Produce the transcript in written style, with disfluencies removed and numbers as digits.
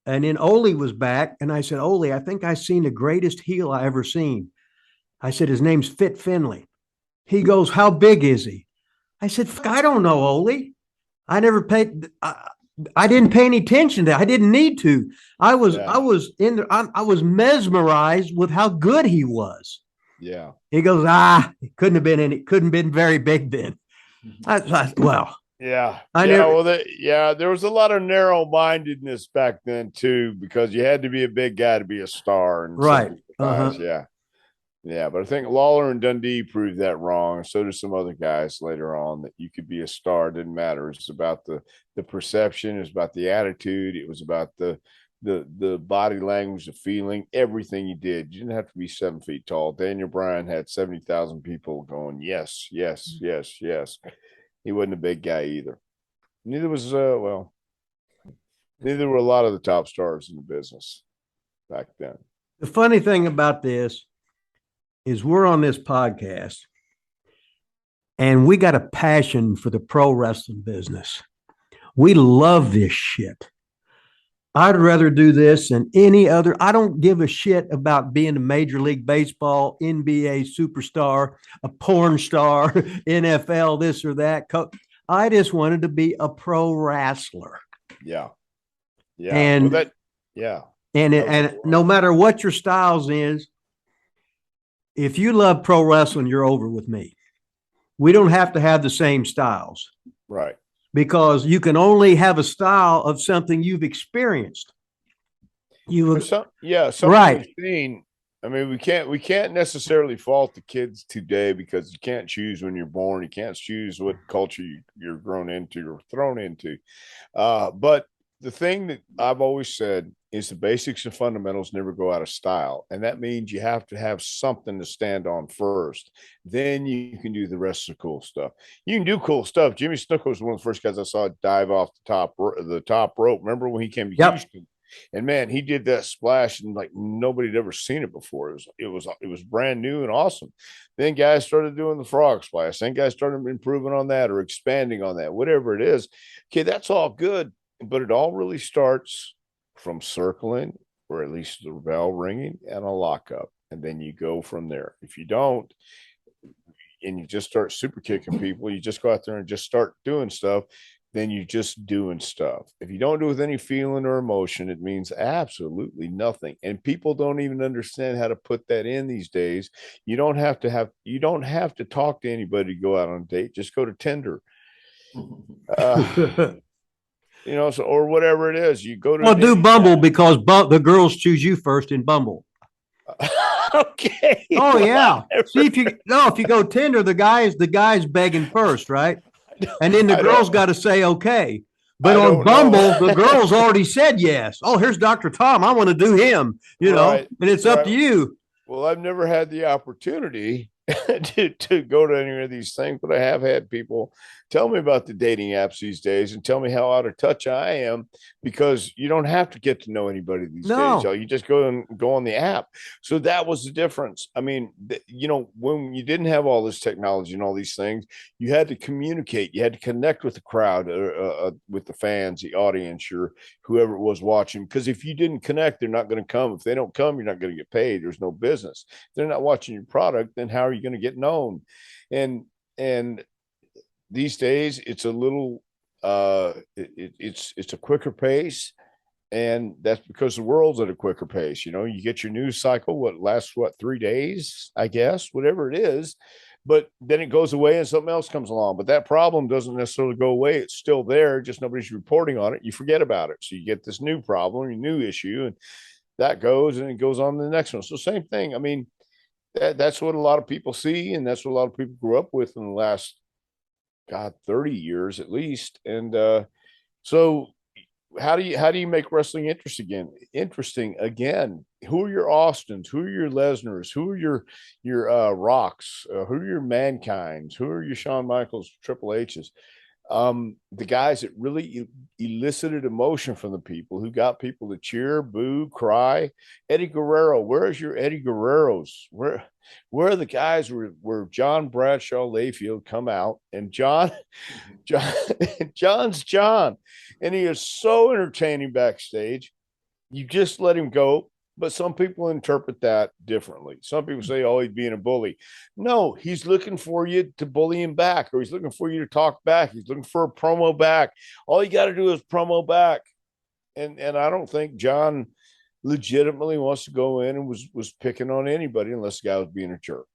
And then Ole was back, and I said, Ole, I think I seen the greatest heel I ever seen. I said, his name's Fit Finlay. He goes, how big is he? I said, I don't know, Ole. I never paid. I didn't pay any attention to that. I didn't need to. I Yeah. was in there. I was mesmerized with how good he was. Yeah. He goes, it couldn't have been any. Couldn't have been very big then. Well, Yeah. I Yeah. never. Well, there was a lot of narrow mindedness back then, too, because you had to be a big guy to be a star in some Right. people's Uh eyes. huh. Yeah. Yeah. But I think Lawler and Dundee proved that wrong. So did some other guys later on that you could be a star. It didn't matter. It was about the perception, it was about the attitude, it was about the body language, the feeling, everything you did. You didn't have to be 7 feet tall. Daniel Bryan had 70,000 people going, yes, yes, yes, yes. He wasn't a big guy either. Neither was neither were a lot of the top stars in the business back then. The funny thing about this is we're on this podcast and we got a passion for the pro wrestling business. We love this shit. I'd rather do this than any other. I don't give a shit about being a Major League Baseball, NBA superstar, a porn star, NFL, this or that. I just wanted to be a pro wrestler. Yeah. Yeah. Well, And yeah. and no matter what your styles is, if you love pro wrestling, you're over with me. We don't have to have the same styles. Right. Because you can only have a style of something you've experienced. Something right. We've seen. I mean, we can't necessarily fault the kids today because you can't choose when you're born. You can't choose what culture you're grown into or thrown into. But the thing that I've always said is the basics and fundamentals never go out of style. And that means you have to have something to stand on first. Then you can do the rest of the cool stuff. You can do cool stuff. Jimmy Snuka was one of the first guys I saw dive off the top rope. Remember when he came to Houston? And man, he did that splash and like nobody had ever seen it before. It was brand new and awesome. Then guys started doing the frog splash. Then guys started improving on that or expanding on that, whatever it is. Okay, that's all good, but it all really starts from circling, or at least the bell ringing and a lockup, and then you go from there. If you don't, and you just start super kicking people, you just go out there and just start doing stuff, then you're just doing stuff. If you don't do it with any feeling or emotion, it means absolutely nothing. And people don't even understand how to put that in these days. You don't have to talk to anybody to go out on a date. Just go to Tinder. So, or whatever it is, you go to do Bumble because the girls choose you first in Bumble. Okay. Oh yeah. See if you go Tinder, the guy's begging first, right? And then the girl's got to say okay. But on Bumble, the girl's already said yes. Oh, here's Dr. Tom. I want to do him, and it's up to you. Well, I've never had the opportunity to go to any of these things, but I have had people tell me about the dating apps these days and tell me how out of touch I am because you don't have to get to know anybody these days. You just go on the app. So that was the difference. I mean, when you didn't have all this technology and all these things, you had to communicate. You had to connect with the crowd, with the fans, the audience, whoever it was watching. Because if you didn't connect, they're not going to come. If they don't come, you're not going to get paid. There's no business. If they're not watching your product, then how are you going to get known? And these days it's a little it's a quicker pace, and that's because the world's at a quicker pace. You get your news cycle, lasts 3 days, I guess, whatever it is, but then it goes away and something else comes along. But that problem doesn't necessarily go away. It's still there, just nobody's reporting on it. You forget about it, so you get this new problem, your new issue, and that goes and it goes on to the next one. So same thing. I mean, that's what a lot of people see, and that's what a lot of people grew up with in the last 30 years at least. And so how do you make wrestling interesting again? Who are your Austins? Who are your Lesnars? Who are your Rocks? Who are your Mankinds? Who are your Shawn Michaels, Triple H's? The guys that really elicited emotion from the people, who got people to cheer, boo, cry. Eddie Guerrero, where's your Eddie Guerreros? Where are the guys where John Bradshaw Layfield come out and John's John, and he is so entertaining backstage. you just let him go. But some people interpret that differently. Some people say, oh, he's being a bully. No, he's looking for you to bully him back, or he's looking for you to talk back. He's looking for a promo back. All you got to do is promo back. And I don't think John legitimately wants to go in and was picking on anybody unless the guy was being a jerk.